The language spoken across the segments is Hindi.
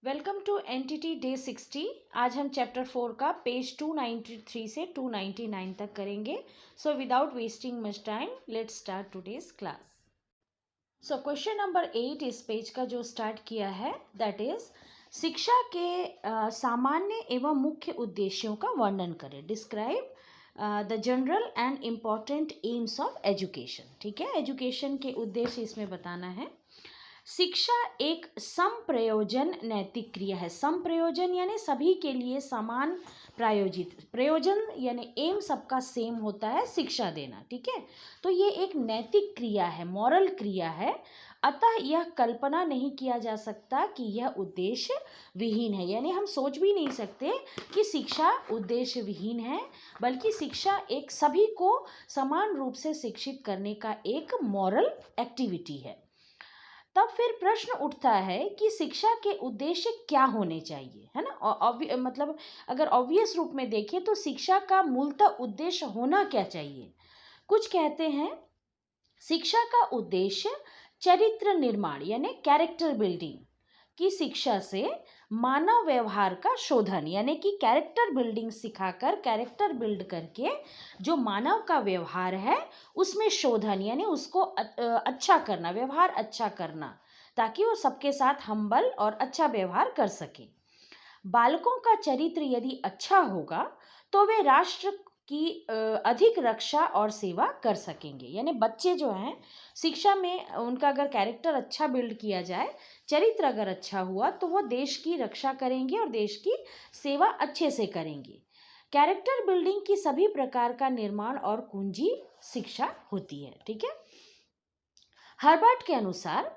Welcome to entity day 60। आज हम चैप्टर 4 का पेज 293 से 299 तक करेंगे। So without wasting much time let's start today's class. So question number 8 इस पेज का जो स्टार्ट किया है दैट इज शिक्षा के सामान्य एवं मुख्य उद्देश्यों का वर्णन करें। Describe the general and important AIIMS of education. ठीक है, एजुकेशन के उद्देश्य इसमें बताना है। शिक्षा एक समप्रयोजन नैतिक क्रिया है। समप्रयोजन यानी सभी के लिए समान प्रायोजित, प्रयोजन यानी एम सबका सेम होता है, शिक्षा देना। ठीक है, तो ये एक नैतिक क्रिया है, मॉरल क्रिया है। अतः यह कल्पना नहीं किया जा सकता कि यह उद्देश्य विहीन है, यानी हम सोच भी नहीं सकते कि शिक्षा उद्देश्य विहीन है, बल्कि शिक्षा एक सभी को समान रूप से शिक्षित करने का एक मॉरल एक्टिविटी है। तब फिर प्रश्न उठता है कि शिक्षा के उद्देश्य क्या होने चाहिए, है ना। मतलब अगर ऑब्वियस रूप में देखें तो शिक्षा का मूलतः उद्देश्य होना क्या चाहिए। कुछ कहते हैं शिक्षा का उद्देश्य चरित्र निर्माण यानी कैरेक्टर बिल्डिंग की शिक्षा से मानव व्यवहार का शोधन, यानी कि कैरेक्टर बिल्डिंग सिखाकर, कैरेक्टर बिल्ड करके जो मानव का व्यवहार है उसमें शोधन यानी उसको अच्छा करना, व्यवहार अच्छा करना, ताकि वो सबके साथ हम्बल और अच्छा व्यवहार कर सके। बालकों का चरित्र यदि अच्छा होगा तो वे राष्ट्र की अधिक रक्षा और सेवा कर सकेंगे। यानी बच्चे जो हैं शिक्षा में उनका अगर कैरेक्टर अच्छा बिल्ड किया जाए, चरित्र अगर अच्छा हुआ तो वो देश की रक्षा करेंगे और देश की सेवा अच्छे से करेंगे। कैरेक्टर बिल्डिंग की सभी प्रकार का निर्माण और कुंजी शिक्षा होती है। ठीक है, हर्बर्ट के अनुसार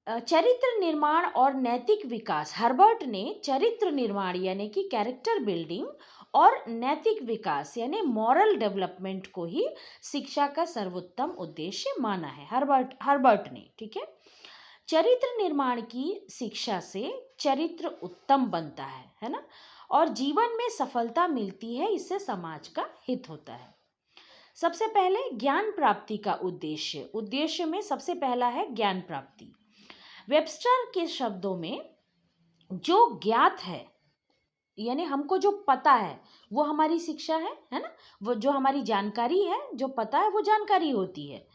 चरित्र निर्माण और नैतिक विकास, हर्बर्ट ने चरित्र निर्माण यानी कि कैरेक्टर बिल्डिंग और नैतिक विकास यानी मॉरल डेवलपमेंट को ही शिक्षा का सर्वोत्तम उद्देश्य माना है, हर्बर्ट ने। ठीक है, चरित्र निर्माण की शिक्षा से चरित्र उत्तम बनता है ना, और जीवन में सफलता मिलती है, इससे समाज का हित होता है। सबसे पहले ज्ञान प्राप्ति का उद्देश्य में सबसे पहला है ज्ञान प्राप्ति। वेबस्टर के शब्दों में जो ज्ञात है यानी हमको जो पता है वो हमारी शिक्षा है ना। वो जो हमारी जानकारी है, जो पता है वो जानकारी होती है,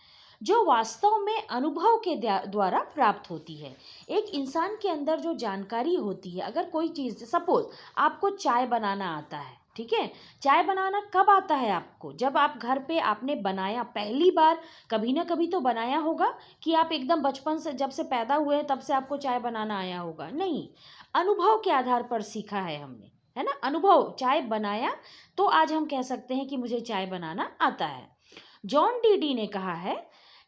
जो वास्तव में अनुभव के द्वारा प्राप्त होती है। एक इंसान के अंदर जो जानकारी होती है, अगर कोई चीज़, सपोज आपको चाय बनाना आता है, ठीक है, चाय बनाना कब आता है आपको? जब आप घर पे आपने बनाया पहली बार, कभी ना कभी तो बनाया होगा कि आप एकदम बचपन से जब से पैदा हुए हैं तब से आपको चाय बनाना आया होगा? नहीं, अनुभव के आधार पर सीखा है हमने, है ना। अनुभव, चाय बनाया तो आज हम कह सकते हैं कि मुझे चाय बनाना आता है। जॉन डी ने कहा है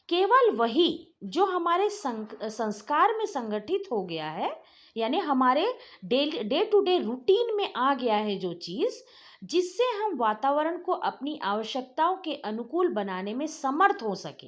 केवल वही जो हमारे संस्कार में संगठित हो गया है, यानी हमारे डे टू डे रूटीन में आ गया है, जो चीज़ जिससे हम वातावरण को अपनी आवश्यकताओं के अनुकूल बनाने में समर्थ हो सके,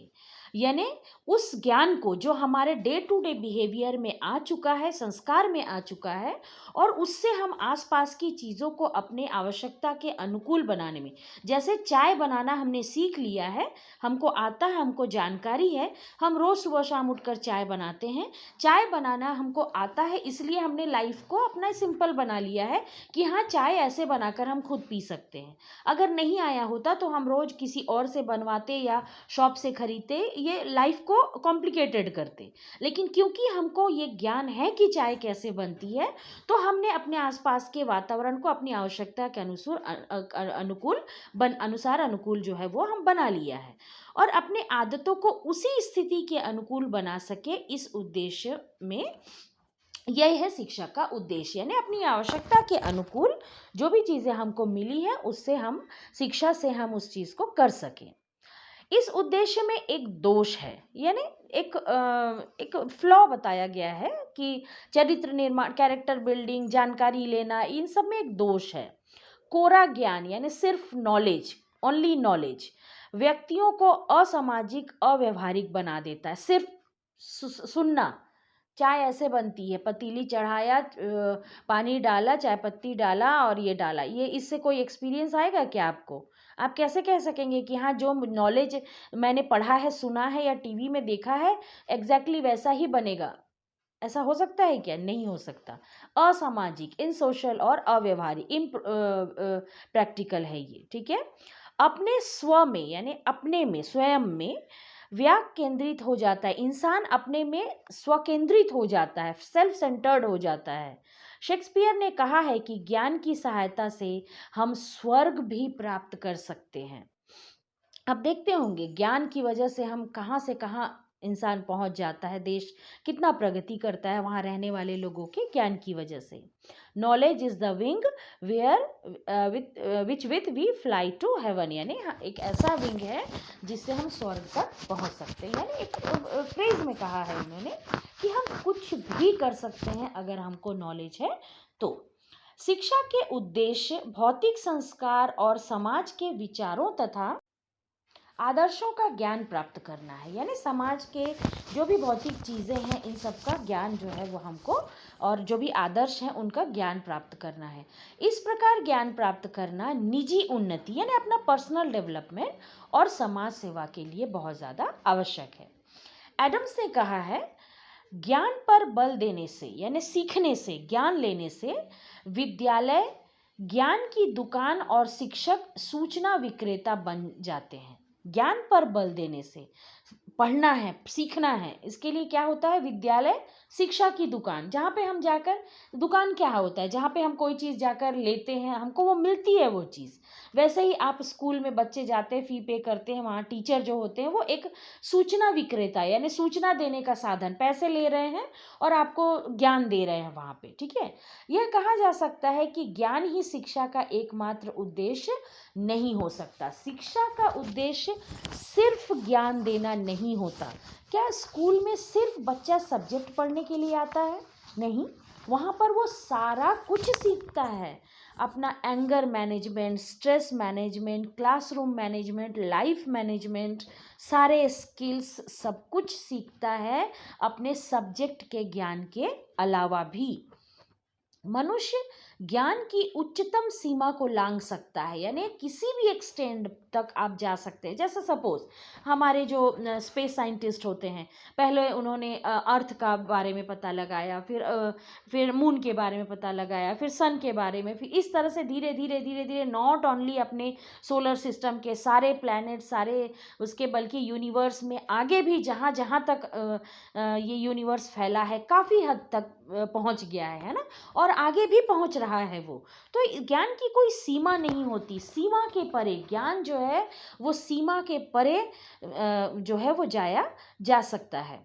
यानी उस ज्ञान को जो हमारे डे टू डे बिहेवियर में आ चुका है, संस्कार में आ चुका है, और उससे हम आसपास की चीज़ों को अपने आवश्यकता के अनुकूल बनाने में, जैसे चाय बनाना हमने सीख लिया है, हमको आता है, हमको जानकारी है, हम रोज़ सुबह शाम उठकर चाय बनाते हैं। चाय बनाना हमको आता है, इसलिए हमने लाइफ को अपना सिंपल बना लिया है कि हाँ, चाय ऐसे बनाकर हम खुद पी सकते हैं। अगर नहीं आया होता तो हम रोज़ किसी और से बनवाते या शॉप से खरीदते, ये लाइफ को कॉम्प्लिकेटेड करते। लेकिन क्योंकि हमको ये ज्ञान है कि चाय कैसे बनती है, तो हमने अपने आसपास के वातावरण को अपनी आवश्यकता के अनुकूल जो है वो हम बना लिया है, और अपने आदतों को उसी स्थिति के अनुकूल बना सके, इस उद्देश्य में यह है शिक्षा का उद्देश्य, यानी अपनी आवश्यकता के अनुकूल जो भी चीज़ें हमको मिली है उससे हम, शिक्षा से हम उस चीज़ को कर सकें। इस उद्देश्य में एक दोष है, यानी एक फ्लॉ बताया गया है कि चरित्र निर्माण, कैरेक्टर बिल्डिंग, जानकारी लेना, इन सब में एक दोष है। कोरा ज्ञान यानी सिर्फ नॉलेज, ओनली नॉलेज, व्यक्तियों को असामाजिक, अव्यवहारिक बना देता है। सिर्फ सुनना, चाय ऐसे बनती है, पतीली चढ़ाया, पानी डाला, चाय पत्ती डाला और ये डाला, ये इससे कोई एक्सपीरियंस आएगा क्या आपको? आप कैसे कह सकेंगे कि हाँ, जो नॉलेज मैंने पढ़ा है, सुना है या टीवी में देखा है, एग्जैक्टली वैसा ही बनेगा? ऐसा हो सकता है क्या? नहीं हो सकता। असामाजिक, इन सोशल और अव्यवहारिक, इन प्रैक्टिकल है ये, ठीक है। अपने स्व में यानी अपने में, स्वयं में व्याक केंद्रित हो जाता है इंसान, अपने में स्वकेंद्रित हो जाता है, सेल्फ सेंटर्ड हो जाता है। शेक्सपियर ने कहा है कि ज्ञान की सहायता से हम स्वर्ग भी प्राप्त कर सकते हैं। अब देखते होंगे ज्ञान की वजह से हम कहाँ से कहाँ इंसान पहुंच जाता है, देश कितना प्रगति करता है वहाँ रहने वाले लोगों के ज्ञान की वजह से। Knowledge is the wing where which we fly to heaven, यानी एक ऐसा विंग है जिससे हम स्वर्ग तक पहुंच सकते हैं। यानी एक फ्रेज में कहा है उन्होंने कि हम कुछ भी कर सकते हैं अगर हमको नॉलेज है तो। शिक्षा के उद्देश्य भौतिक संस्कार और समाज के विचारों तथा आदर्शों का ज्ञान प्राप्त करना है, यानी समाज के जो भी भौतिक चीज़ें हैं इन सब का ज्ञान जो है वो हमको, और जो भी आदर्श हैं उनका ज्ञान प्राप्त करना है। इस प्रकार ज्ञान प्राप्त करना निजी उन्नति यानी अपना पर्सनल डेवलपमेंट और समाज सेवा के लिए बहुत ज़्यादा आवश्यक है। एडम्स ने कहा है ज्ञान पर बल देने से यानी सीखने से, ज्ञान लेने से विद्यालय ज्ञान की दुकान और शिक्षक सूचना विक्रेता बन जाते हैं। ज्ञान पर बल देने से, पढ़ना है, सीखना है, इसके लिए क्या होता है? विद्यालय शिक्षा की दुकान, जहाँ पे हम जाकर, दुकान क्या होता है? जहाँ पे हम कोई चीज़ जाकर लेते हैं, हमको वो मिलती है वो चीज़। वैसे ही आप स्कूल में बच्चे जाते हैं, फी पे करते हैं, वहाँ टीचर जो होते हैं वो एक सूचना विक्रेता यानी सूचना देने का साधन, पैसे ले रहे हैं और आपको ज्ञान दे रहे हैं वहाँ पे, ठीक है। यह कहा जा सकता है कि ज्ञान ही शिक्षा का एकमात्र उद्देश्य नहीं हो सकता। शिक्षा का उद्देश्य सिर्फ ज्ञान देना नहीं होता। क्या स्कूल में सिर्फ बच्चा सब्जेक्ट पढ़ने के लिए आता है? नहीं, वहाँ पर वो सारा कुछ सीखता है। अपना anger management, stress management, classroom management, life management, सारे स्किल्स सब कुछ सीखता है अपने सब्जेक्ट के ज्ञान के अलावा भी। मनुष्य ज्ञान की उच्चतम सीमा को लांघ सकता है, यानी किसी भी एक्सटेंड तक आप जा सकते हैं। जैसे सपोज हमारे जो स्पेस साइंटिस्ट होते हैं, पहले उन्होंने अर्थ का बारे में पता लगाया, फिर मून के बारे में पता लगाया, फिर सन के बारे में, फिर इस तरह से धीरे धीरे धीरे धीरे नॉट ओनली अपने सोलर सिस्टम के सारे प्लैनेट, सारे उसके, बल्कि यूनिवर्स में आगे भी जहाँ जहाँ तक ये यूनिवर्स फैला है काफ़ी हद तक पहुँच गया है ना, और आगे भी पहुंच रहा है वो। तो ज्ञान की कोई सीमा नहीं होती, सीमा के परे ज्ञान जो है वो सीमा के परे जो है वो जाया जा सकता है।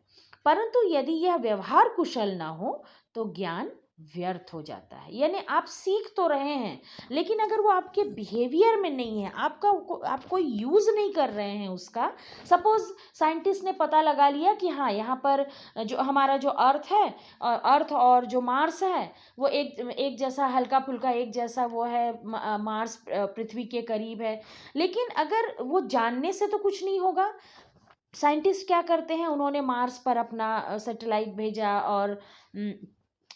परंतु यदि यह व्यवहार कुशल ना हो तो ज्ञान व्यर्थ हो जाता है। यानी आप सीख तो रहे हैं लेकिन अगर वो आपके बिहेवियर में नहीं है, आप कोई यूज़ नहीं कर रहे हैं उसका। सपोज साइंटिस्ट ने पता लगा लिया कि हाँ यहाँ पर जो हमारा जो अर्थ है, अर्थ और जो मार्स है वो एक जैसा हल्का फुल्का एक जैसा वो है, मार्स पृथ्वी के करीब है, लेकिन अगर वो जानने से तो कुछ नहीं होगा। साइंटिस्ट क्या करते हैं, उन्होंने मार्स पर अपना सैटेलाइट भेजा और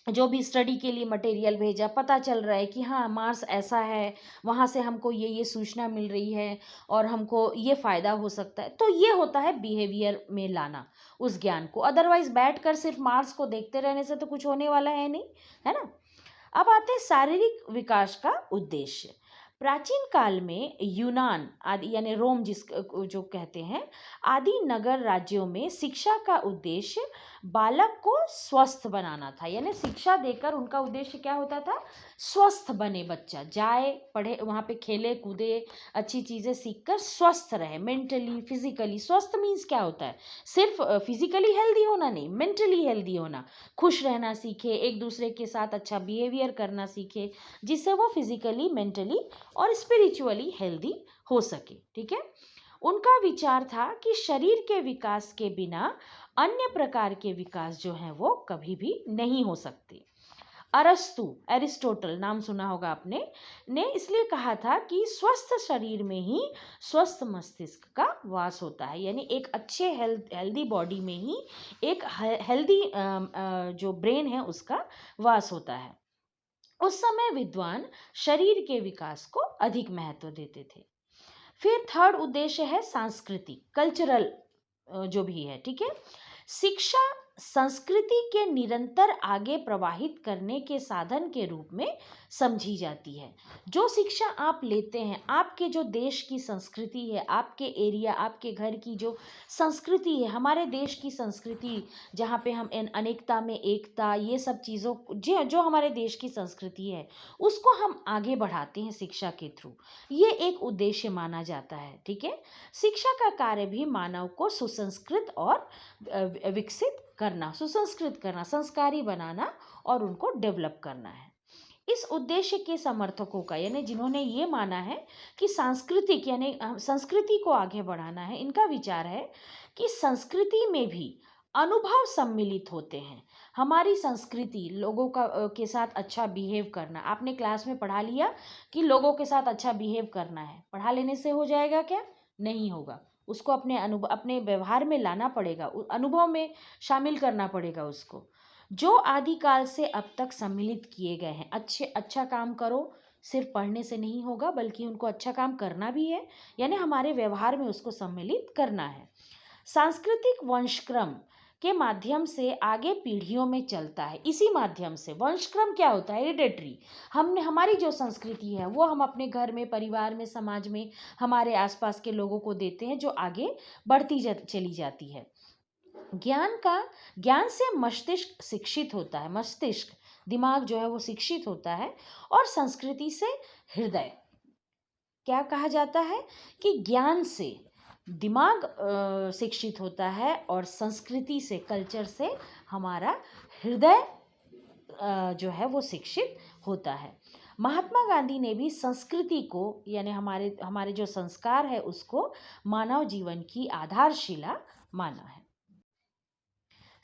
जो भी स्टडी के लिए मटेरियल भेजा, पता चल रहा है कि हाँ मार्स ऐसा है, वहाँ से हमको ये सूचना मिल रही है और हमको ये फ़ायदा हो सकता है। तो ये होता है बिहेवियर में लाना उस ज्ञान को। अदरवाइज बैठकर सिर्फ मार्स को देखते रहने से तो कुछ होने वाला है नहीं, है ना। अब आते हैं शारीरिक विकास का उद्देश्य। प्राचीन काल में यूनान आदि यानी रोम जो कहते हैं, आदि नगर राज्यों में शिक्षा का उद्देश्य बालक को स्वस्थ बनाना था। यानी शिक्षा देकर उनका उद्देश्य क्या होता था? स्वस्थ बने बच्चा, जाए पढ़े, वहाँ पे खेले कूदे, अच्छी चीज़ें सीखकर स्वस्थ रहे, मेंटली फिजिकली। स्वस्थ मीन्स क्या होता है? सिर्फ फिजिकली हेल्दी होना नहीं, मेंटली हेल्दी होना, खुश रहना सीखे, एक दूसरे के साथ अच्छा बिहेवियर करना सीखे, जिससे वो फिजिकली, मेंटली और स्पिरिचुअली हेल्दी हो सके, ठीक है। उनका विचार था कि शरीर के विकास के बिना अन्य प्रकार के विकास जो हैं वो कभी भी नहीं हो सकते। अरस्तु, एरिस्टोटल नाम सुना होगा आपने, ने इसलिए कहा था कि स्वस्थ शरीर में ही स्वस्थ मस्तिष्क का वास होता है। यानी एक अच्छे हेल्दी बॉडी में ही एक हेल्दी जो ब्रेन है उसका वास होता है। उस समय विद्वान शरीर के विकास को अधिक महत्व देते थे। फिर थर्ड उद्देश्य है सांस्कृतिक, कल्चरल जो भी है, ठीक है। शिक्षा संस्कृति के निरंतर आगे प्रवाहित करने के साधन के रूप में समझी जाती है। जो शिक्षा आप लेते हैं, आपके जो देश की संस्कृति है, आपके एरिया, आपके घर की जो संस्कृति है, हमारे देश की संस्कृति जहाँ पे हम अनेकता में एकता, ये सब चीज़ों जो हमारे देश की संस्कृति है, उसको हम आगे बढ़ाते हैं शिक्षा के थ्रू। ये एक उद्देश्य माना जाता है। ठीक है, शिक्षा का कार्य भी मानव को सुसंस्कृत और विकसित करना, सुसंस्कृत करना, संस्कारी बनाना और उनको डेवलप करना है। इस उद्देश्य के समर्थकों का, यानी जिन्होंने ये माना है कि सांस्कृतिक यानी संस्कृति को आगे बढ़ाना है, इनका विचार है कि संस्कृति में भी अनुभव सम्मिलित होते हैं। हमारी संस्कृति लोगों का के साथ अच्छा बिहेव करना, आपने क्लास में पढ़ा लिया कि लोगों के साथ अच्छा बिहेव करना है, पढ़ा लेने से हो जाएगा क्या? नहीं होगा। उसको अपने व्यवहार में लाना पड़ेगा, अनुभव में शामिल करना पड़ेगा उसको। जो आदिकाल से अब तक सम्मिलित किए गए हैं, अच्छा काम करो, सिर्फ पढ़ने से नहीं होगा बल्कि उनको अच्छा काम करना भी है, यानी हमारे व्यवहार में उसको सम्मिलित करना है। सांस्कृतिक वंशक्रम के माध्यम से आगे पीढ़ियों में चलता है। इसी माध्यम से, वंशक्रम क्या होता है? हेरिडेटरी। हमारी जो संस्कृति है वो हम अपने घर में, परिवार में, समाज में, हमारे आसपास के लोगों को देते हैं, जो आगे बढ़ती चली जाती है। ज्ञान से मस्तिष्क शिक्षित होता है, मस्तिष्क दिमाग जो है वो शिक्षित होता है, और संस्कृति से हृदय। क्या कहा जाता है कि ज्ञान से दिमाग शिक्षित होता है और संस्कृति से, कल्चर से हमारा हृदय जो है वो शिक्षित होता है। महात्मा गांधी ने भी संस्कृति को, यानी हमारे जो संस्कार है उसको मानव जीवन की आधारशिला माना है।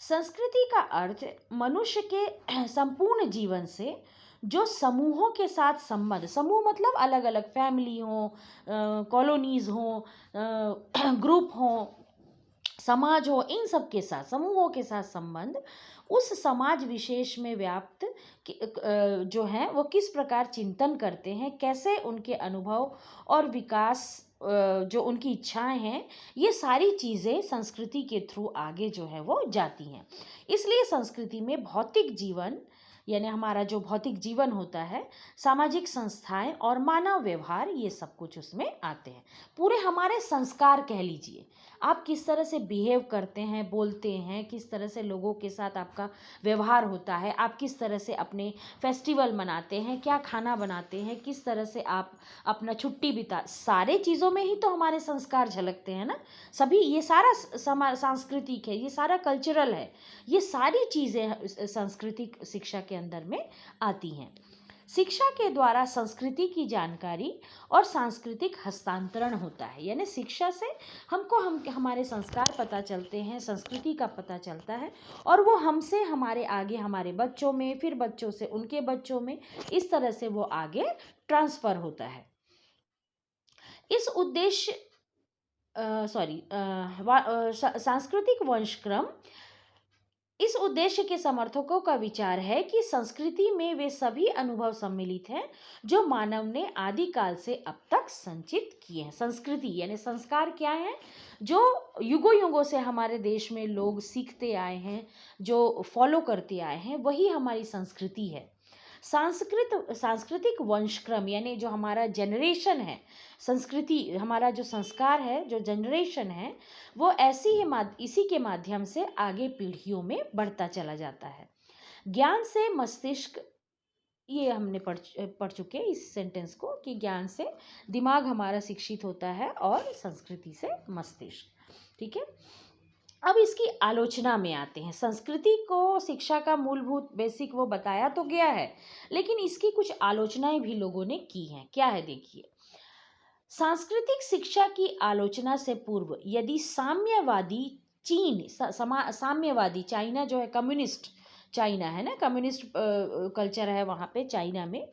संस्कृति का अर्थ मनुष्य के संपूर्ण जीवन से जो समूहों के साथ संबंध, समूह मतलब अलग अलग फैमिली हो, कॉलोनीज हो, ग्रुप हो, समाज हो, इन सब के साथ, समूहों के साथ संबंध, उस समाज विशेष में व्याप्त जो है वो किस प्रकार चिंतन करते हैं, कैसे उनके अनुभव और विकास, जो उनकी इच्छाएं हैं, ये सारी चीज़ें संस्कृति के थ्रू आगे जो है वो जाती हैं। इसलिए संस्कृति में भौतिक जीवन, यानी हमारा जो भौतिक जीवन होता है, सामाजिक संस्थाएं और मानव व्यवहार, ये सब कुछ उसमें आते हैं। पूरे हमारे संस्कार कह लीजिए, आप किस तरह से बिहेव करते हैं, बोलते हैं, किस तरह से लोगों के साथ आपका व्यवहार होता है, आप किस तरह से अपने फेस्टिवल मनाते हैं, क्या खाना बनाते हैं, किस तरह से आप अपना छुट्टी बिता, सारे चीज़ों में ही तो हमारे संस्कार झलकते हैं ना। सभी, ये सारा सांस्कृतिक है, ये सारा कल्चरल है, ये सारी चीज़ें सांस्कृतिक शिक्षा के अंदर में आती हैं। शिक्षा के द्वारा संस्कृति की जानकारी और सांस्कृतिक हस्तांतरण होता है, यानी शिक्षा से हम हमारे संस्कार पता चलते हैं, संस्कृति का पता चलता है, और वो हमसे हमारे आगे, हमारे बच्चों में, फिर बच्चों से उनके बच्चों में, इस तरह से वो आगे ट्रांसफ़र होता है। इस उद्देश्य सांस्कृतिक वंशक्रम, इस उद्देश्य के समर्थकों का विचार है कि संस्कृति में वे सभी अनुभव सम्मिलित हैं जो मानव ने आदिकाल से अब तक संचित किए हैं। संस्कृति यानी संस्कार क्या है? जो युगों युगों से हमारे देश में लोग सीखते आए हैं, जो फॉलो करते आए हैं, वही हमारी संस्कृति है। सांस्कृतिक वंशक्रम यानी जो हमारा जनरेशन है, संस्कृति, हमारा जो संस्कार है, जो जनरेशन है, वो इसी के माध्यम से आगे पीढ़ियों में बढ़ता चला जाता है। ज्ञान से मस्तिष्क, ये हमने पढ़ चुके इस सेंटेंस को, कि ज्ञान से दिमाग हमारा शिक्षित होता है और संस्कृति से मस्तिष्क। ठीक है, अब इसकी आलोचना में आते हैं। संस्कृति को शिक्षा का मूलभूत बेसिक वो बताया तो गया है, लेकिन इसकी कुछ आलोचनाएं भी लोगों ने की हैं। क्या है देखिए, सांस्कृतिक शिक्षा की आलोचना से पूर्व यदि साम्यवादी चीन, साम्यवादी चाइना जो है, कम्युनिस्ट चाइना है ना, कम्युनिस्ट कल्चर है वहाँ पे चाइना में,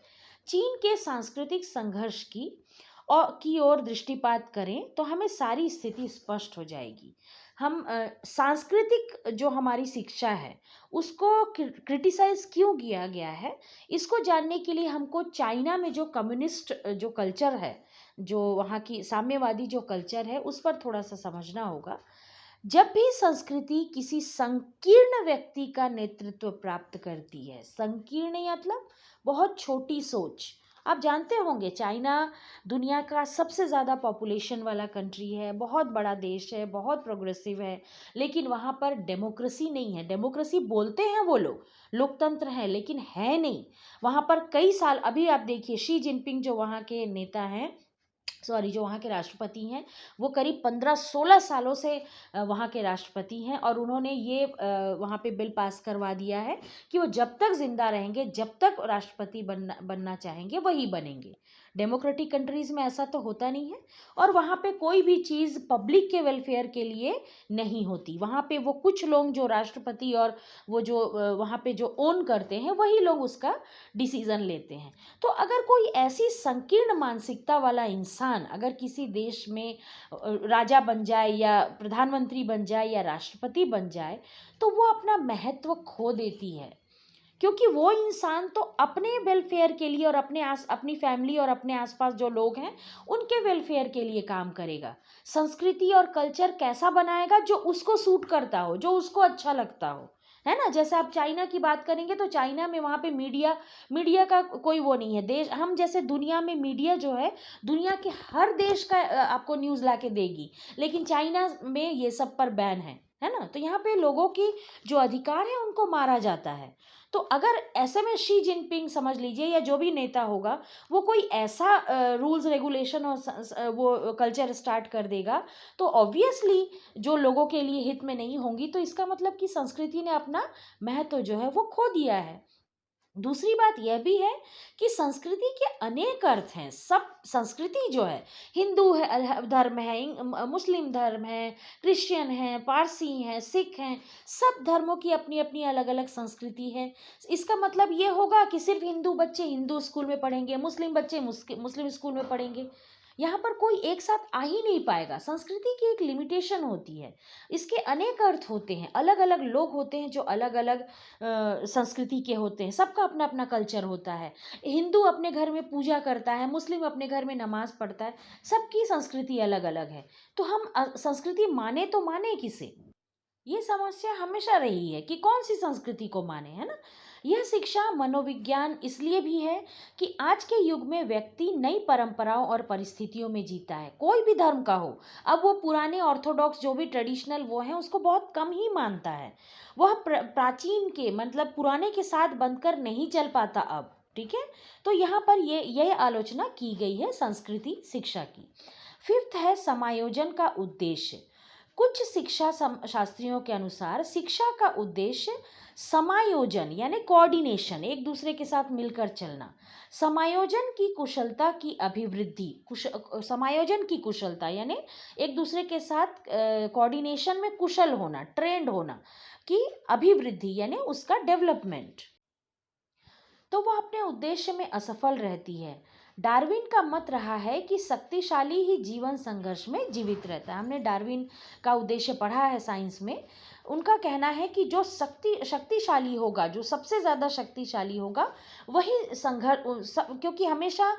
चीन के सांस्कृतिक संघर्ष की ओर दृष्टिपात करें तो हमें सारी स्थिति स्पष्ट हो जाएगी। हम सांस्कृतिक जो हमारी शिक्षा है उसको क्रिटिसाइज क्यों किया गया है, इसको जानने के लिए हमको चाइना में जो कम्युनिस्ट जो कल्चर है, जो वहाँ की साम्यवादी जो कल्चर है, उस पर थोड़ा सा समझना होगा। जब भी संस्कृति किसी संकीर्ण व्यक्ति का नेतृत्व प्राप्त करती है, संकीर्ण मतलब बहुत छोटी सोच। आप जानते होंगे चाइना दुनिया का सबसे ज़्यादा पॉपुलेशन वाला कंट्री है, बहुत बड़ा देश है, बहुत प्रोग्रेसिव है, लेकिन वहाँ पर डेमोक्रेसी नहीं है। डेमोक्रेसी बोलते हैं वो लोग, लोकतंत्र है, लेकिन है नहीं। वहाँ पर कई साल, अभी आप देखिए शी जिनपिंग जो वहाँ के नेता हैं, जो वहाँ के राष्ट्रपति हैं, वो करीब 15-16 सालों से वहाँ के राष्ट्रपति हैं, और उन्होंने ये वहाँ पे बिल पास करवा दिया है कि वो जब तक जिंदा रहेंगे, जब तक राष्ट्रपति बनना चाहेंगे वही बनेंगे। डेमोक्रेटिक कंट्रीज़ में ऐसा तो होता नहीं है, और वहाँ पे कोई भी चीज़ पब्लिक के वेलफेयर के लिए नहीं होती। वहाँ पे वो कुछ लोग जो राष्ट्रपति और वो जो वहाँ पे जो ओन करते हैं, वही लोग उसका डिसीज़न लेते हैं। तो अगर कोई ऐसी संकीर्ण मानसिकता वाला इंसान अगर किसी देश में राजा बन जाए या प्रधानमंत्री बन जाए या राष्ट्रपति बन जाए, तो वो अपना महत्व खो देती है, क्योंकि वो इंसान तो अपने वेलफेयर के लिए और अपनी फैमिली और अपने आसपास जो लोग हैं उनके वेलफेयर के लिए काम करेगा। संस्कृति और कल्चर कैसा बनाएगा? जो उसको सूट करता हो, जो उसको अच्छा लगता हो, है ना। जैसे आप चाइना की बात करेंगे तो चाइना में वहाँ पे मीडिया का कोई वो नहीं है। देश हम जैसे दुनिया में मीडिया जो है, दुनिया के हर देश का आपको न्यूज़ ला के देगी, लेकिन चाइना में ये सब पर बैन है ना। तो यहाँ पे लोगों की जो अधिकार है उनको मारा जाता है। तो अगर ऐसे में शी जिनपिंग समझ लीजिए या जो भी नेता होगा, वो कोई ऐसा रूल्स रेगुलेशन और वो कल्चर स्टार्ट कर देगा, तो ऑब्वियसली जो लोगों के लिए हित में नहीं होंगी, तो इसका मतलब कि संस्कृति ने अपना महत्व जो है वो खो दिया है। दूसरी बात यह भी है कि संस्कृति के अनेक अर्थ हैं। सब संस्कृति जो है, हिंदू है धर्म है, मुस्लिम धर्म है, क्रिश्चियन है, पारसी हैं, सिख हैं, सब धर्मों की अपनी अपनी अलग अलग संस्कृति है। इसका मतलब ये होगा कि सिर्फ हिंदू बच्चे हिंदू स्कूल में पढ़ेंगे, मुस्लिम बच्चे मुस्लिम स्कूल में पढ़ेंगे, यहाँ पर कोई एक साथ आ ही नहीं पाएगा। संस्कृति की एक लिमिटेशन होती है, इसके अनेक अर्थ होते हैं, अलग अलग लोग होते हैं जो अलग अलग संस्कृति के होते हैं, सबका अपना अपना कल्चर होता है। हिंदू अपने घर में पूजा करता है, मुस्लिम अपने घर में नमाज पढ़ता है, सबकी संस्कृति अलग अलग है। तो हम संस्कृति माने तो माने किसे? ये समस्या हमेशा रही है कि कौन सी संस्कृति को माने, है ना। यह शिक्षा मनोविज्ञान इसलिए भी है कि आज के युग में व्यक्ति नई परंपराओं और परिस्थितियों में जीता है, कोई भी धर्म का हो। अब वो पुराने ऑर्थोडॉक्स जो भी ट्रेडिशनल वो हैं उसको बहुत कम ही मानता है। वह प्राचीन के मतलब पुराने के साथ बंधकर नहीं चल पाता अब, ठीक है। तो यहाँ पर यह आलोचना की गई है संस्कृति शिक्षा की। फिफ्थ है समायोजन का उद्देश्य। कुछ शिक्षा शास्त्रियों के अनुसार शिक्षा का उद्देश्य समायोजन यानी कोऑर्डिनेशन, एक दूसरे के साथ मिलकर चलना, समायोजन की कुशलता की अभिवृद्धि, समायोजन की कुशलता यानी एक दूसरे के साथ कोऑर्डिनेशन में कुशल होना, ट्रेंड होना की अभिवृद्धि यानी उसका डेवलपमेंट। तो वह अपने उद्देश्य में असफल रहती है। डार्विन का मत रहा है कि शक्तिशाली ही जीवन संघर्ष में जीवित रहता है। हमने डार्विन का उद्देश्य पढ़ा है साइंस में। उनका कहना है कि जो शक्तिशाली होगा, जो सबसे ज़्यादा शक्तिशाली होगा, वही संघर्ष, क्योंकि हमेशा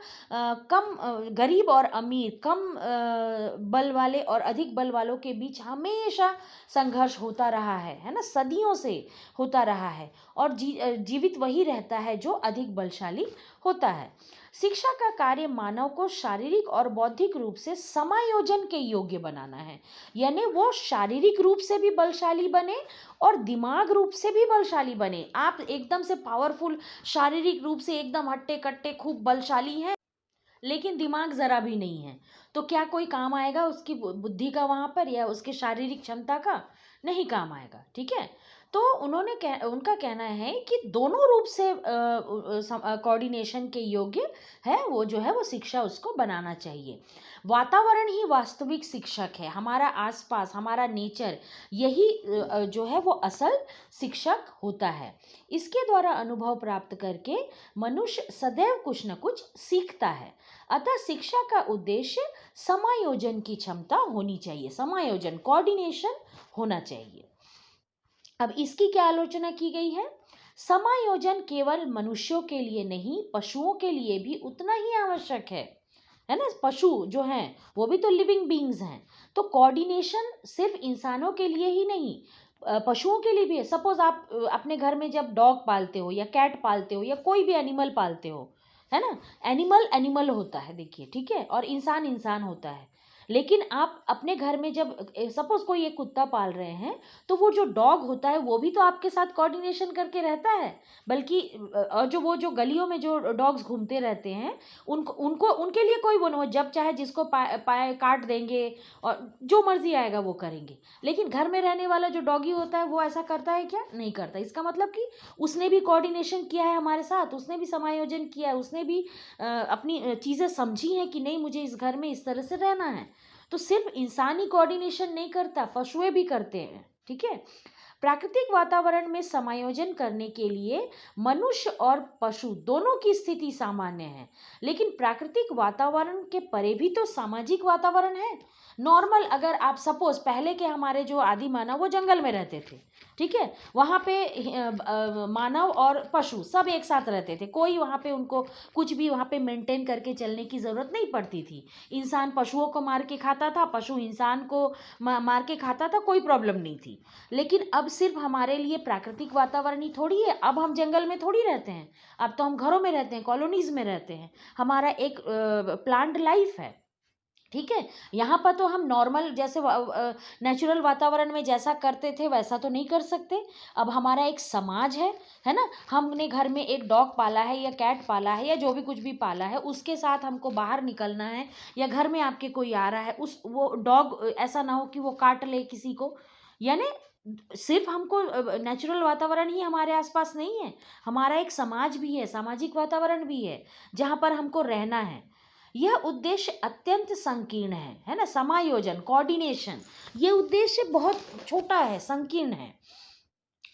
गरीब और अमीर, कम बल वाले और अधिक बल वालों के बीच हमेशा संघर्ष होता रहा है ना, सदियों से होता रहा है। और जीवित वही रहता है जो अधिक बलशाली होता है। शिक्षा का कार्य मानव को शारीरिक और बौद्धिक रूप से समायोजन के योग्य बनाना है, यानी वो शारीरिक रूप से भी बलशाली बने और दिमाग रूप से भी बलशाली बने। आप एकदम से पावरफुल, शारीरिक रूप से एकदम हट्टे कट्टे खूब बलशाली हैं, लेकिन दिमाग ज़रा भी नहीं है, तो क्या कोई काम आएगा उसकी बुद्धि का वहाँ पर या उसके शारीरिक क्षमता का? नहीं काम आएगा, ठीक है। तो उनका कहना है कि दोनों रूप से कोऑर्डिनेशन के योग्य है वो जो है वो शिक्षा उसको बनाना चाहिए। वातावरण ही वास्तविक शिक्षक है, हमारा आसपास, हमारा नेचर, यही जो है वो असल शिक्षक होता है। इसके द्वारा अनुभव प्राप्त करके मनुष्य सदैव कुछ न कुछ सीखता है। अतः शिक्षा का उद्देश्य समायोजन की क्षमता होनी चाहिए, समायोजन, कोऑर्डिनेशन होना चाहिए। अब इसकी क्या आलोचना की गई है? समायोजन केवल मनुष्यों के लिए नहीं, पशुओं के लिए भी उतना ही आवश्यक है। है ना, पशु जो हैं वो भी तो लिविंग बींग्स हैं। तो कोऑर्डिनेशन सिर्फ इंसानों के लिए ही नहीं, पशुओं के लिए भी है। सपोज आप अपने घर में जब डॉग पालते हो या कैट पालते हो या कोई भी एनिमल पालते हो, है ना, एनिमल एनिमल होता है, देखिए, ठीक है, और इंसान इंसान होता है। लेकिन आप अपने घर में जब सपोज कोई एक कुत्ता पाल रहे हैं, तो वो जो डॉग होता है वो भी तो आपके साथ कोऑर्डिनेशन करके रहता है। बल्कि और जो वो जो गलियों में जो डॉग्स घूमते रहते हैं, उनको उनको उनके लिए कोई वो नहीं, जब चाहे जिसको पाए काट देंगे और जो मर्जी आएगा वो करेंगे। लेकिन घर में रहने वाला जो डॉगी होता है वो ऐसा करता है क्या? नहीं करता। इसका मतलब कि उसने भी कोऑर्डिनेशन किया है हमारे साथ, उसने भी समायोजन किया है, उसने भी अपनी चीज़ें समझी हैं कि नहीं मुझे इस घर में इस तरह से रहना है। तो सिर्फ इंसान ही कोऑर्डिनेशन नहीं करता, पशुएं भी करते हैं, ठीक है। प्राकृतिक वातावरण में समायोजन करने के लिए मनुष्य और पशु दोनों की स्थिति सामान्य है। लेकिन प्राकृतिक वातावरण के परे भी तो सामाजिक वातावरण है। नॉर्मल, अगर आप सपोज पहले के हमारे जो आदि मानव वो जंगल में रहते थे, ठीक है, वहाँ पे मानव और पशु सब एक साथ रहते थे, कोई वहाँ पे उनको कुछ भी वहाँ पे मेंटेन करके चलने की ज़रूरत नहीं पड़ती थी। इंसान पशुओं को मार के खाता था, पशु इंसान को मार के खाता था, कोई प्रॉब्लम नहीं थी। लेकिन अब सिर्फ हमारे लिए प्राकृतिक वातावरण ही थोड़ी है, अब हम जंगल में थोड़ी रहते हैं, अब तो हम घरों में रहते हैं, कॉलोनीज में रहते हैं, हमारा एक प्लांट लाइफ है, ठीक है। यहाँ पर तो हम नॉर्मल जैसे नेचुरल वातावरण में जैसा करते थे वैसा तो नहीं कर सकते। अब हमारा एक समाज है ना, हमने घर में एक डॉग पाला है या कैट पाला है या जो भी कुछ भी पाला है, उसके साथ हमको बाहर निकलना है, या घर में आपके कोई आ रहा है, उस वो डॉग ऐसा ना हो कि वो काट ले किसी को। यानी सिर्फ हमको नेचुरल वातावरण ही हमारे आसपास नहीं है, हमारा एक समाज भी है, सामाजिक वातावरण भी है जहाँ पर हमको रहना है। यह उद्देश्य अत्यंत संकीर्ण है ना, समायोजन, कोऑर्डिनेशन, ये उद्देश्य बहुत छोटा है, संकीर्ण है।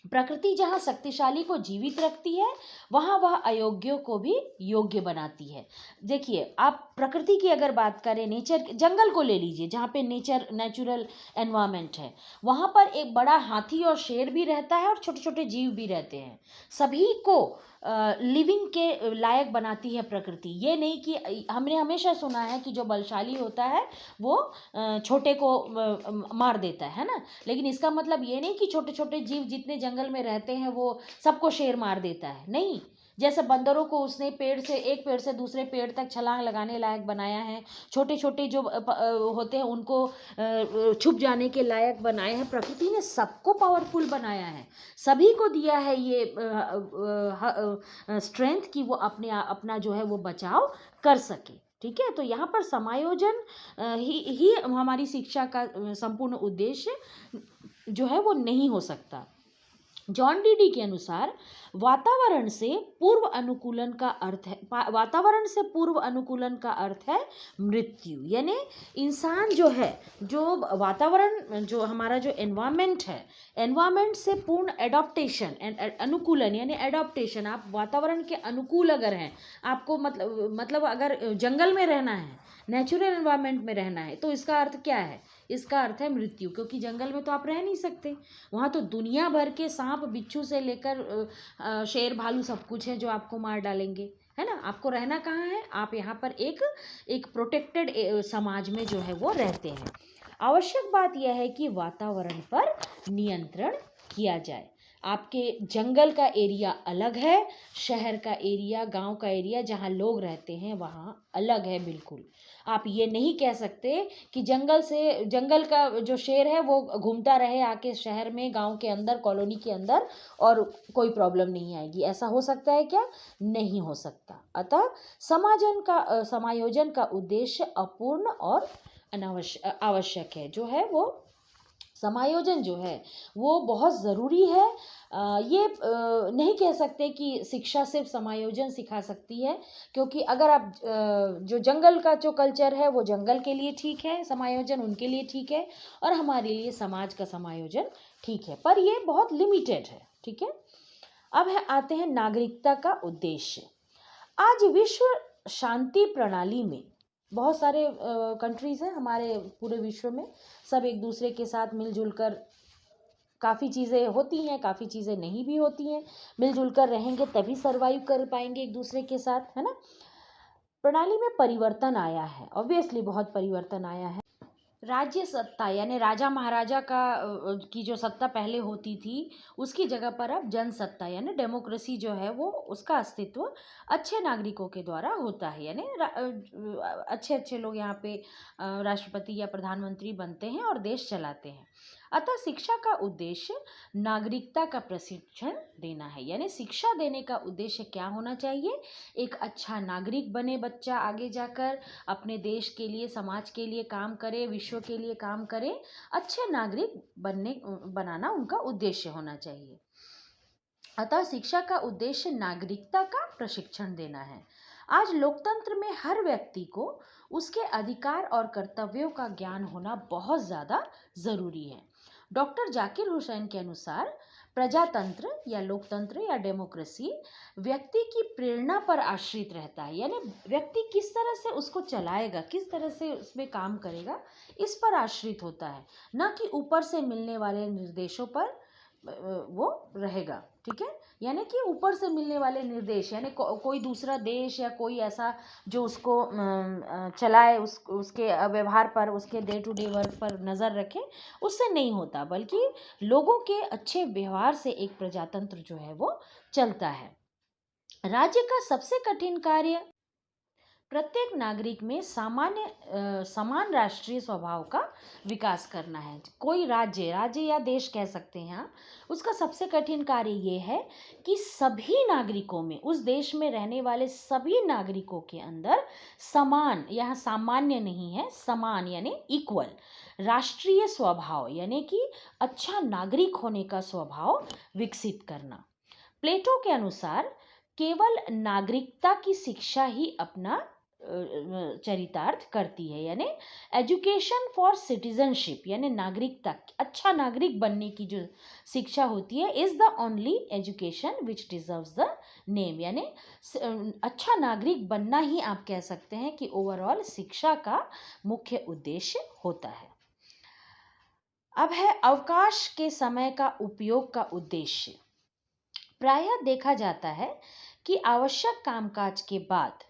प्रकृति जहाँ शक्तिशाली को जीवित रखती है, वहाँ वह अयोग्यों को भी योग्य बनाती है। देखिए, आप प्रकृति की अगर बात करें, नेचर, जंगल को ले लीजिए जहाँ पे नेचुरल एनवायरनमेंट है, वहाँ पर एक बड़ा हाथी और शेर भी रहता है और छोटे छोटे जीव भी रहते हैं। सभी को लिविंग के लायक बनाती है प्रकृति। ये नहीं कि हमने हमेशा सुना है कि जो बलशाली होता है वो छोटे को मार देता है ना, लेकिन इसका मतलब ये नहीं कि छोटे छोटे जीव जितने जंगल में रहते हैं वो सबको शेर मार देता है, नहीं। जैसे बंदरों को उसने एक पेड़ से दूसरे पेड़ तक छलांग लगाने लायक बनाया है, छोटे छोटे जो होते हैं उनको छुप जाने के लायक बनाए हैं। प्रकृति ने सबको पावरफुल बनाया है, सभी को दिया है ये स्ट्रेंथ कि वो अपना जो है वो बचाव कर सके, ठीक है। तो यहाँ पर समायोजन ही हमारी शिक्षा का संपूर्ण उद्देश्य जो है वो नहीं हो सकता। जॉन डीडी के अनुसार वातावरण से पूर्व अनुकूलन का अर्थ है, वातावरण से पूर्व अनुकूलन का अर्थ है मृत्यु। यानी इंसान जो है, जो वातावरण, जो हमारा जो एनवायरनमेंट है, एनवायरनमेंट से पूर्ण एडॉप्टेशन, अनुकूलन यानी एडॉप्टेशन, आप वातावरण के अनुकूल अगर हैं, आपको मतलब अगर जंगल में रहना है, नेचुरल एनवायरनमेंट में रहना है, तो इसका अर्थ क्या है? इसका अर्थ है मृत्यु, क्योंकि जंगल में तो आप रह नहीं सकते, वहाँ तो दुनिया भर के सांप बिच्छू से लेकर शेर भालू सब कुछ है जो आपको मार डालेंगे, है ना। आपको रहना कहाँ है? आप यहाँ पर एक प्रोटेक्टेड समाज में जो है वो रहते हैं। आवश्यक बात यह है कि वातावरण पर नियंत्रण किया जाए। आपके जंगल का एरिया अलग है, शहर का एरिया, गांव का एरिया जहाँ लोग रहते हैं वहाँ अलग है बिल्कुल। आप ये नहीं कह सकते कि जंगल का जो शेर है वो घूमता रहे आके शहर में, गांव के अंदर, कॉलोनी के अंदर, और कोई प्रॉब्लम नहीं आएगी। ऐसा हो सकता है क्या? नहीं हो सकता। अतः समायोजन का उद्देश्य अपूर्ण और आवश्यक है। जो है वो समायोजन जो है वो बहुत ज़रूरी है। ये नहीं कह सकते कि शिक्षा सिर्फ समायोजन सिखा सकती है, क्योंकि अगर आप जो जंगल का जो कल्चर है वो जंगल के लिए ठीक है, समायोजन उनके लिए ठीक है, और हमारे लिए समाज का समायोजन ठीक है, पर ये बहुत लिमिटेड है, ठीक है। अब आते हैं नागरिकता का उद्देश्य। आज विश्व शांति प्रणाली में बहुत सारे कंट्रीज़ हैं हमारे पूरे विश्व में, सब एक दूसरे के साथ मिलजुल कर, काफ़ी चीज़ें होती हैं, काफ़ी चीज़ें नहीं भी होती हैं, मिलजुल कर रहेंगे तभी सर्वाइव कर पाएंगे एक दूसरे के साथ, है ना। प्रणाली में परिवर्तन आया है, ऑब्वियसली बहुत परिवर्तन आया है। राज्य सत्ता यानी राजा महाराजा की जो सत्ता पहले होती थी उसकी जगह पर अब जनसत्ता यानी डेमोक्रेसी जो है वो उसका अस्तित्व अच्छे नागरिकों के द्वारा होता है। यानी अच्छे अच्छे लोग यहाँ पे राष्ट्रपति या प्रधानमंत्री बनते हैं और देश चलाते हैं। अतः शिक्षा का उद्देश्य नागरिकता का प्रशिक्षण देना है। यानी शिक्षा देने का उद्देश्य क्या होना चाहिए? एक अच्छा नागरिक बने बच्चा, आगे जाकर अपने देश के लिए, समाज के लिए काम करे, विश्व के लिए काम करे। अच्छे नागरिक बनाना उनका उद्देश्य होना चाहिए। अतः शिक्षा का उद्देश्य नागरिकता का प्रशिक्षण देना है। आज लोकतंत्र में हर व्यक्ति को उसके अधिकार और कर्तव्यों का ज्ञान होना बहुत ज़्यादा ज़रूरी है। डॉक्टर जाकिर हुसैन के अनुसार प्रजातंत्र या लोकतंत्र या डेमोक्रेसी व्यक्ति की प्रेरणा पर आश्रित रहता है। यानी व्यक्ति किस तरह से उसको चलाएगा, किस तरह से उसमें काम करेगा, इस पर आश्रित होता है, न कि ऊपर से मिलने वाले निर्देशों पर वो रहेगा। ठीक है, यानी कि ऊपर से मिलने वाले निर्देश यानी कोई दूसरा देश या कोई ऐसा जो उसको चलाए, उसके व्यवहार पर, उसके डे टू डे वर्क पर नज़र रखे, उससे नहीं होता, बल्कि लोगों के अच्छे व्यवहार से एक प्रजातंत्र जो है वो चलता है। राज्य का सबसे कठिन कार्य प्रत्येक नागरिक में समान राष्ट्रीय स्वभाव का विकास करना है। कोई राज्य या देश कह सकते हैं आप, उसका सबसे कठिन कार्य ये है कि सभी नागरिकों में, उस देश में रहने वाले सभी नागरिकों के अंदर समान, यहाँ सामान्य नहीं है, समान यानी इक्वल राष्ट्रीय स्वभाव यानी कि अच्छा नागरिक होने का स्वभाव विकसित करना। प्लेटो के अनुसार केवल नागरिकता की शिक्षा ही अपना चरितार्थ करती है। यानी एजुकेशन फॉर सिटीजनशिप यानी नागरिकता, अच्छा नागरिक बनने की जो शिक्षा होती है, is the only education which deserves the name. यानी अच्छा नागरिक बनना ही आप कह सकते हैं कि ओवरऑल शिक्षा का मुख्य उद्देश्य होता है। अब है अवकाश के समय का उपयोग का उद्देश्य। प्रायः देखा जाता है कि आवश्यक कामकाज के बाद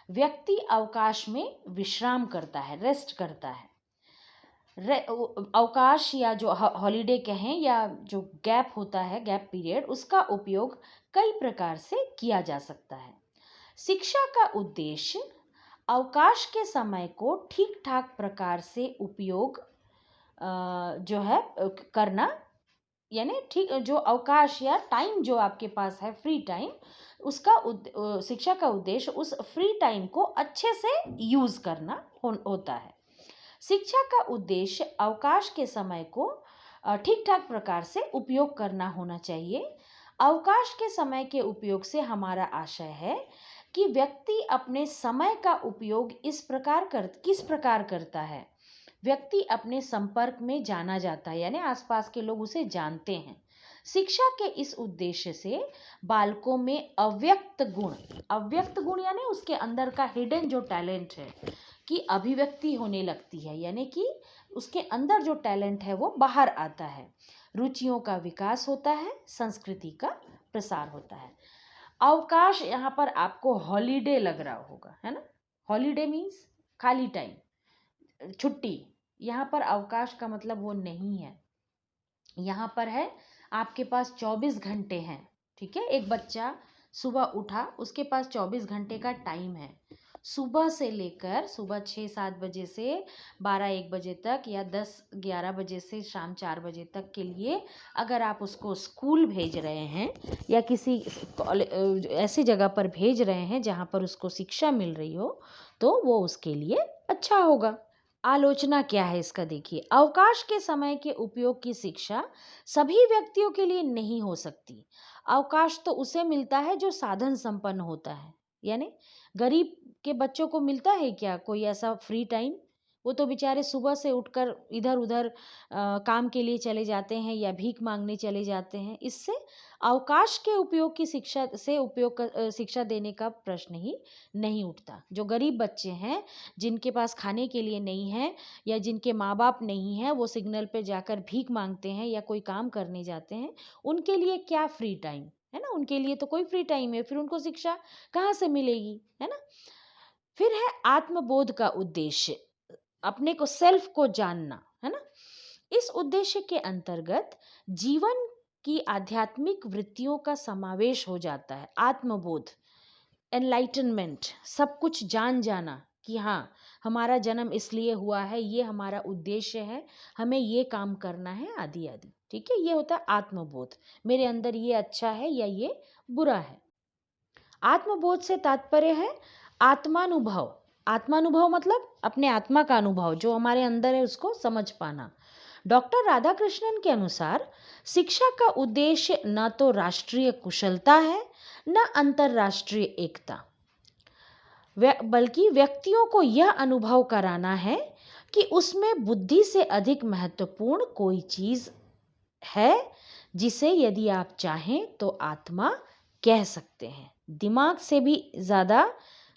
व्यक्ति अवकाश में विश्राम करता है, रेस्ट करता है। अवकाश या जो हॉलीडे कहें या जो गैप होता है, गैप पीरियड, उसका उपयोग कई प्रकार से किया जा सकता है। शिक्षा का उद्देश्य अवकाश के समय को ठीक ठाक प्रकार से उपयोग जो है करना, यानी ठीक जो अवकाश या टाइम जो आपके पास है, फ्री टाइम, उसका शिक्षा का उद्देश्य उस फ्री टाइम को अच्छे से यूज़ करना होता है। शिक्षा का उद्देश्य अवकाश के समय को ठीक ठाक प्रकार से उपयोग करना होना चाहिए। अवकाश के समय के उपयोग से हमारा आशय है कि व्यक्ति अपने समय का उपयोग किस प्रकार करता है। व्यक्ति अपने संपर्क में जाना जाता है, यानी आसपास के लोग उसे जानते हैं। शिक्षा के इस उद्देश्य से बालकों में अव्यक्त गुण यानी उसके अंदर का हिडन जो टैलेंट है की अभिव्यक्ति होने लगती है। यानी कि उसके अंदर जो टैलेंट है वो बाहर आता है। रुचियों का विकास होता है, संस्कृति का प्रसार होता है। अवकाश यहाँ पर आपको हॉलीडे लग रहा होगा, है ना। हॉलीडे मीन्स खाली टाइम, छुट्टी। यहाँ पर अवकाश का मतलब वो नहीं है। यहाँ पर है आपके पास 24 घंटे हैं। ठीक है, एक बच्चा सुबह उठा, उसके पास 24 घंटे का टाइम है। सुबह से लेकर सुबह 6-7 बजे से 12-1 बजे तक, या 10-11 बजे से शाम 4 बजे तक के लिए अगर आप उसको स्कूल भेज रहे हैं या किसी ऐसी जगह पर भेज रहे हैं जहाँ पर उसको शिक्षा मिल रही हो, तो वो उसके लिए अच्छा होगा। आलोचना क्या है इसका देखिए। अवकाश के समय के उपयोग की शिक्षा सभी व्यक्तियों के लिए नहीं हो सकती। अवकाश तो उसे मिलता है जो साधन संपन्न होता है। यानी गरीब के बच्चों को मिलता है क्या कोई ऐसा फ्री टाइम? वो तो बेचारे सुबह से उठकर इधर उधर काम के लिए चले जाते हैं या भीख मांगने चले जाते हैं। इससे अवकाश के उपयोग की शिक्षा देने का प्रश्न ही नहीं उठता। जो गरीब बच्चे हैं, जिनके पास खाने के लिए नहीं है या जिनके माँ बाप नहीं हैं, वो सिग्नल पे जाकर भीख मांगते हैं या कोई काम करने जाते हैं, उनके लिए क्या फ्री टाइम है ना। उनके लिए तो कोई फ्री टाइम है, फिर उनको शिक्षा कहाँ से मिलेगी, है ना। फिर है आत्मबोध का उद्देश्य, अपने को, सेल्फ को जानना, है ना। इस उद्देश्य के अंतर्गत जीवन की आध्यात्मिक वृत्तियों का समावेश हो जाता है। आत्मबोध, एनलाइटनमेंट, सब कुछ जान जाना कि हाँ, हमारा जन्म इसलिए हुआ है, ये हमारा उद्देश्य है, हमें ये काम करना है, आदि आदि। ठीक है, ये होता है आत्मबोध, मेरे अंदर ये अच्छा है या ये बुरा है। आत्मबोध से तात्पर्य है आत्मानुभव। आत्मानुभव मतलब अपने आत्मा का अनुभव, जो हमारे अंदर है उसको समझ पाना। डॉक्टर राधाकृष्णन के अनुसार शिक्षा का उद्देश्य न तो राष्ट्रीय कुशलता है न अंतरराष्ट्रीय एकता, बल्कि व्यक्तियों को यह अनुभव कराना है कि उसमें बुद्धि से अधिक महत्वपूर्ण कोई चीज है जिसे यदि आप चाहें तो आत्मा कह सकते हैं। दिमाग से भी ज़्यादा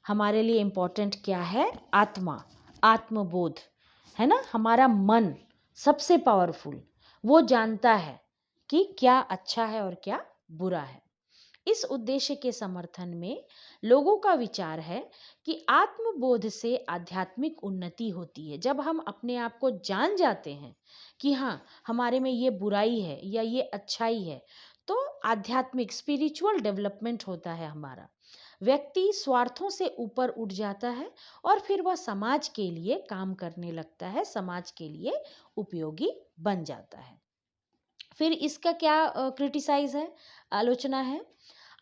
हमारे लिए इम्पोर्टेंट क्या है? आत्मा, आत्मबोध, है ना। हमारा मन सबसे पावरफुल, वो जानता है कि क्या अच्छा है और क्या बुरा है। इस उद्देश्य के समर्थन में लोगों का विचार है कि आत्मबोध से आध्यात्मिक उन्नति होती है। जब हम अपने आप को जान जाते हैं कि हाँ, हमारे में ये बुराई है या ये अच्छाई है, तो आध्यात्मिक स्पिरिचुअल डेवलपमेंट होता है हमारा। व्यक्ति स्वार्थों से ऊपर उठ जाता है और फिर वह समाज के लिए काम करने लगता है, समाज के लिए उपयोगी बन जाता है। फिर इसका क्या क्रिटिसाइज है, आलोचना है?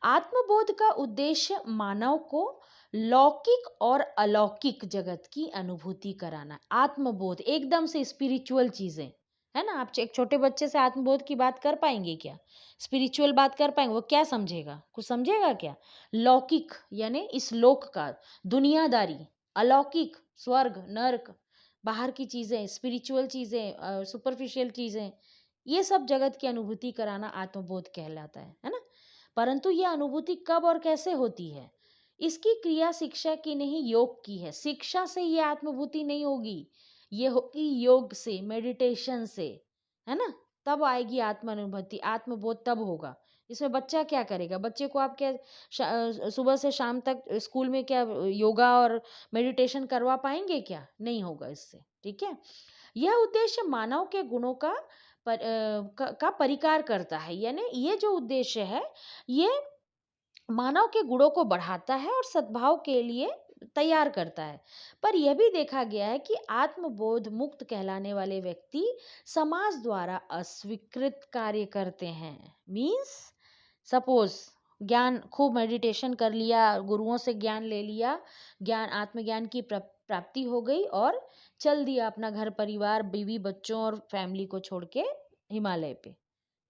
आत्मबोध का उद्देश्य मानव को लौकिक और अलौकिक जगत की अनुभूति कराना। आत्मबोध एकदम से स्पिरिचुअल चीजें, है ना। आप एक छोटे बच्चे से आत्मबोध की बात कर पाएंगे क्या? स्पिरिचुअल बात कर पाएंगे? वो क्या समझेगा? कुछ समझेगा क्या? लौकिक यानी इस लोक का, दुनियादारी, अलौकिक स्वर्ग नर्क, बाहर की चीजें, स्पिरिचुअल चीजें, सुपरफिशियल चीजें, ये सब जगत की अनुभूति कराना आत्मबोध कहलाता है ना। परंतु यह अनुभूति कब और कैसे होती है? इसकी क्रिया शिक्षा की नहीं, योग की है। शिक्षा से ये आत्मभूति नहीं होगी, ये होगी योग से, मेडिटेशन से, है ना। तब आएगी आत्मानुभूति, आत्मबोध तब होगा। इसमें बच्चा क्या करेगा? बच्चे को आप क्या सुबह से शाम तक स्कूल में क्या योगा और मेडिटेशन करवा पाएंगे क्या? नहीं होगा इससे। ठीक है, यह उद्देश्य मानव के गुणों का परिकार करता है। यानी ये जो उद्देश्य है, ये मानव के गुणों को बढ़ाता है और सद्भाव के लिए तैयार करता है। पर यह भी देखा गया है कि आत्मबोध मुक्त कहलाने वाले व्यक्ति समाज द्वारा अस्वीकृत कार्य करते हैं। मीन्स सपोज ज्ञान, खूब मेडिटेशन कर लिया, गुरुओं से ज्ञान ले लिया, ज्ञान, आत्मज्ञान की प्राप्ति हो गई और चल दिया अपना घर परिवार, बीवी बच्चों और फैमिली को छोड़ के हिमालय पे।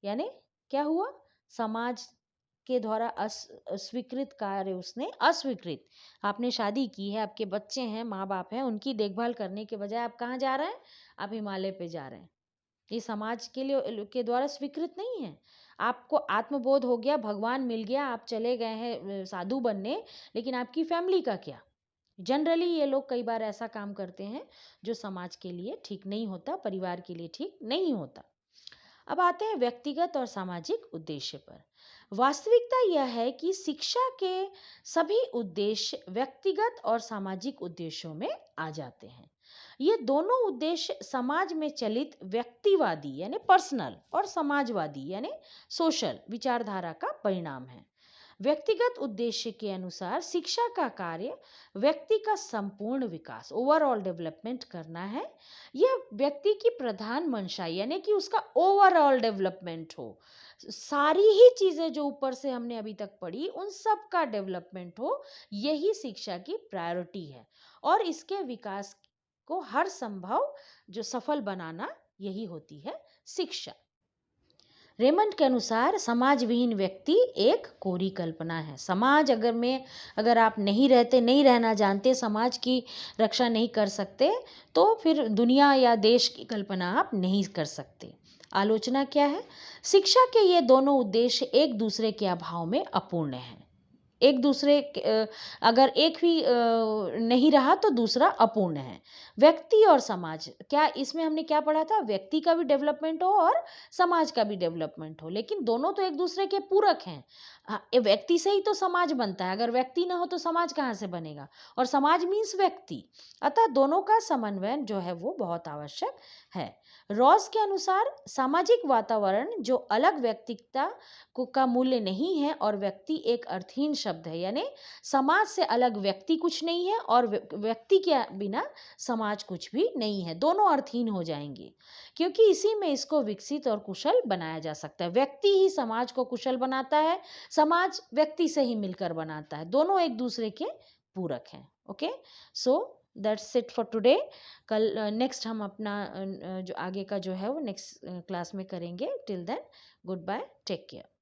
यानी क्या हुआ? समाज के द्वारा अस्वीकृत कार्य उसने अस्वीकृत। आपने शादी की है, आपके बच्चे हैं, माँ बाप हैं, उनकी देखभाल करने के बजाय आप कहाँ जा रहे हैं? आप हिमालय पे जा रहे हैं। ये समाज के लिए के द्वारा स्वीकृत नहीं है। आपको आत्मबोध हो गया, भगवान मिल गया, आप चले गए हैं साधु बनने, लेकिन आपकी फैमिली का क्या? जनरली ये लोग कई बार ऐसा काम करते हैं जो समाज के लिए ठीक नहीं होता, परिवार के लिए ठीक नहीं होता। अब आते हैं व्यक्तिगत और सामाजिक उद्देश्य पर। वास्तविकता यह है कि शिक्षा के सभी उद्देश्य व्यक्तिगत और सामाजिक उद्देश्यों में आ जाते हैं। ये दोनों उद्देश्य समाज में चलित व्यक्तिवादी यानी पर्सनल और समाजवादी यानी सोशल विचारधारा का परिणाम है। व्यक्तिगत उद्देश्य के अनुसार शिक्षा का कार्य व्यक्ति का संपूर्ण विकास, ओवरऑल डेवलपमेंट करना है। यह व्यक्ति की प्रधान मंशा यानी कि उसका ओवरऑल डेवलपमेंट हो। सारी ही चीजें जो ऊपर से हमने अभी तक पढ़ी, उन सब का डेवलपमेंट हो, यही शिक्षा की प्रायोरिटी है। और इसके विकास को हर संभव जो सफल बनाना, यही होती है शिक्षा। रेमंड के अनुसार समाज विहीन व्यक्ति एक कोरी कल्पना है। समाज अगर आप नहीं रहते, नहीं रहना जानते, समाज की रक्षा नहीं कर सकते, तो फिर दुनिया या देश की कल्पना आप नहीं कर सकते। आलोचना क्या है? शिक्षा के ये दोनों उद्देश्य एक दूसरे के अभाव में अपूर्ण हैं। एक दूसरे अगर एक भी नहीं रहा तो दूसरा अपूर्ण है। व्यक्ति और समाज, क्या इसमें हमने क्या पढ़ा था? व्यक्ति का भी डेवलपमेंट हो और समाज का भी डेवलपमेंट हो, लेकिन दोनों तो एक दूसरे के पूरक हैं। ये व्यक्ति से ही तो समाज बनता है, अगर व्यक्ति ना हो तो समाज कहाँ से बनेगा, और समाज मीन्स व्यक्ति। अतः दोनों का समन्वय जो है वो बहुत आवश्यक है। रॉस के अनुसार सामाजिक वातावरण जो अलग व्यक्तिगता को का मूल्य नहीं है और व्यक्ति एक अर्थहीन शब्द है, यानी समाज से अलग व्यक्ति कुछ नहीं है और व्यक्ति के बिना समाज कुछ भी नहीं है, दोनों अर्थहीन हो जाएंगे, क्योंकि इसी में इसको विकसित और कुशल बनाया जा सकता है। व्यक्ति ही समाज को कुशल बनाता है, समाज व्यक्ति से ही मिलकर बनाता है, दोनों एक दूसरे के पूरक हैं। Okay, so that's it for today. कल नेक्स्ट हम अपना जो आगे का जो है वो नेक्स्ट क्लास में करेंगे। Till then good bye, take care.